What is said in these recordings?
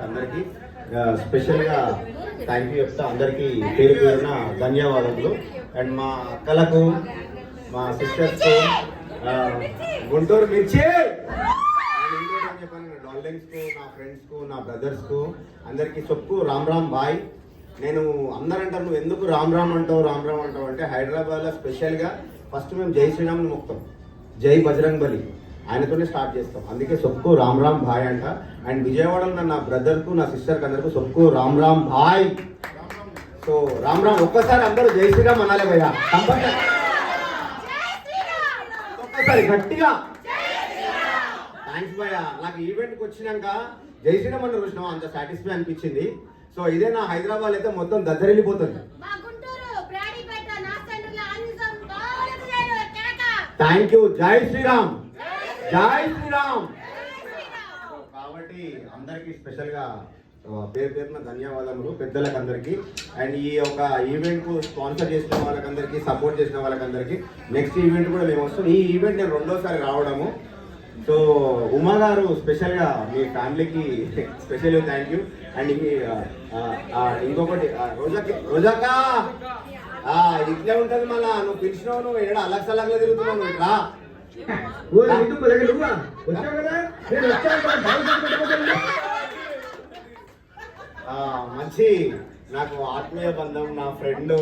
అందరికీ స్పెషల్గా thank you చెప్తా. అందరికీ పేరు పేరున ధన్యవాదములు. అండ్ మా అక్కలకు, మా సిస్టర్స్కు, గుంటూరు మిర్చి చెప్పాను, డార్లింగ్స్కు, నా ఫ్రెండ్స్కు, నా బ్రదర్స్కు అందరికీ చెప్పు రామ్ రామ్ బాయ్. నేను అందరంటారు నువ్వు ఎందుకు రామ్ రామ్ అంటావు అంటే హైదరాబాద్లో స్పెషల్గా ఫస్ట్ మేము జై శ్రీరామ్ని మొక్తాం, జై బజరంగ్ బలి ఆయనతోనే స్టార్ట్ చేస్తాం. అందుకే సొక్కు రామ్ రామ్ భాయ్ అంట. అండ్ విజయవాడలో నా బ్రదర్కు, నా సిస్టర్కి అందరికీ సొక్కు రామ్ రామ్ భాయ్. సో రామ్ రామ్ ఒక్కసారి అందరూ జై శ్రీరామ్ అనాలి భయ్యా, ఒక్కసారి గట్టిగా. థ్యాంక్స్ భయ్యా. నాకు ఈవెంట్కి వచ్చినాక జై శ్రీరామ్ అన్న చూసినాం, అంత సాటిస్ఫై అనిపించింది. సో ఇదే నా హైదరాబాద్ అయితే మొత్తం దద్దరిల్లిపోతుంది. Thank you. జై శ్రీరామ్, జై శ్రీరామ్. కాబట్టి అందరికీ స్పెషల్గా పేరు పేరున ధన్యవాదములు పెద్దలకు అందరికీ. అండ్ ఈ యొక్క ఈవెంట్కు స్పాన్సర్ చేసిన వాళ్ళకందరికీ, సపోర్ట్ చేసిన వాళ్ళకందరికీ. నెక్స్ట్ ఈవెంట్ కూడా మేము వస్తాం. ఈ ఈవెంట్ నేను రెండోసారి రావడము. సో ఉమా గారు స్పెషల్గా మీ ఫ్యామిలీకి స్పెషల్ థ్యాంక్ యూ. అండ్ ఇంకొకటి రోజాకా ఇట్లే ఉంటుంది. మళ్ళా నువ్వు పిలిచినావు, నువ్వు ఏడా అలగ్సలగ్లో తిరుగుతున్నావు. ఇట్లా మంచి నాకు ఆత్మీయ బంధం, నా ఫ్రెండ్,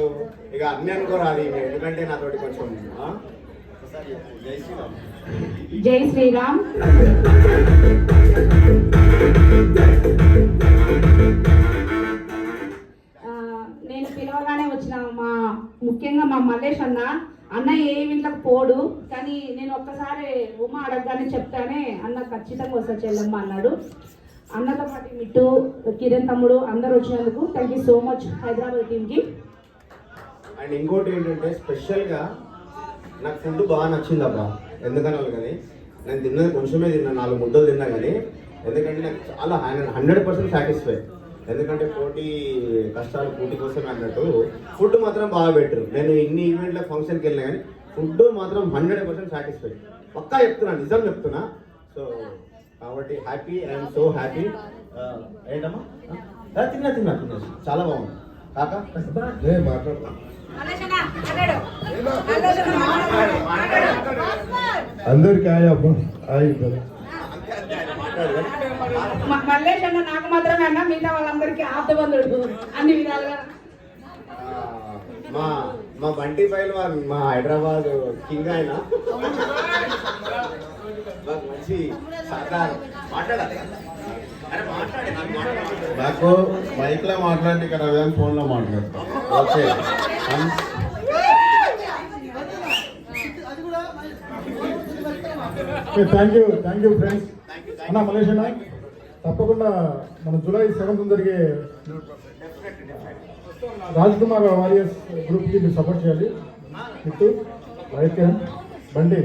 ఇక అన్ని అనుకోరాదు ఎందుకంటే నాతోటి కొంచెం. జై శ్రీరామ్. జై శ్రీరామ్. నేను పిలవగానే వచ్చిన ముఖ్యంగా మా మల్లేష్ అన్న ఏమి ఇంట్లోకి పోడు, కానీ నేను ఒక్కసారి ఉమా అడగగానే చెప్తానే అన్న ఖచ్చితంగా వస్తా చెల్లమ్మ అన్నాడు. అన్నతో పాటు మిట్టు, కిరణ్ తమ్ముడు అందరు వచ్చినందుకు thank you so much Hyderabad టీంకి. అండ్ ఇంకోటి ఏంటంటే స్పెషల్గా నాకు ఫుడ్ బాగా నచ్చింది అబ్బా. ఎందుకనాలి కానీ నేను తిన్నది కొంచెమే తిన్నా, 4 ముద్దలు తిన్నా. కానీ ఎందుకంటే నాకు చాలా 100% సాటిస్ఫై. ఎందుకంటే పోటీ కష్టాలు పోటీ కోసమే అన్నట్టు ఫుడ్ మాత్రం బాగా బెటర్. నేను ఇన్ని ఈవెంట్ల ఫంక్షన్కి వెళ్ళినా కానీ ఫుడ్ మాత్రం 100% సాటిస్ఫై. పక్కా చెప్తున్నా, నిజం చెప్తున్నా. సో కాబట్టి హ్యాపీ, ఐఎమ్ సో హ్యాపీ. ఏంటమ్మా తిన్నా చాలా బాగుంది కాకా. అందరికి మల్లేష్ అన్న నాకు మాత్రమే అన్న, మిగతా వాళ్ళందరికీ ఆప్తబంధుడు అన్ని విధాలుగా. మా బంటి పైలు మా హైదరాబాద్ కింగ్ ఆయన మంచి నాకు మైక్ లో మాట్లాడి కదా, ఫోన్ లో మాట్లాడతాం. Okay thank you friends. అన్న మలేష్ అన్న తప్పకుండా మన జూలై 7th జరిగే రాజ్ కుమార్ వారియర్స్ గ్రూప్కి మీరు సపోర్ట్ చేయాలి. బండి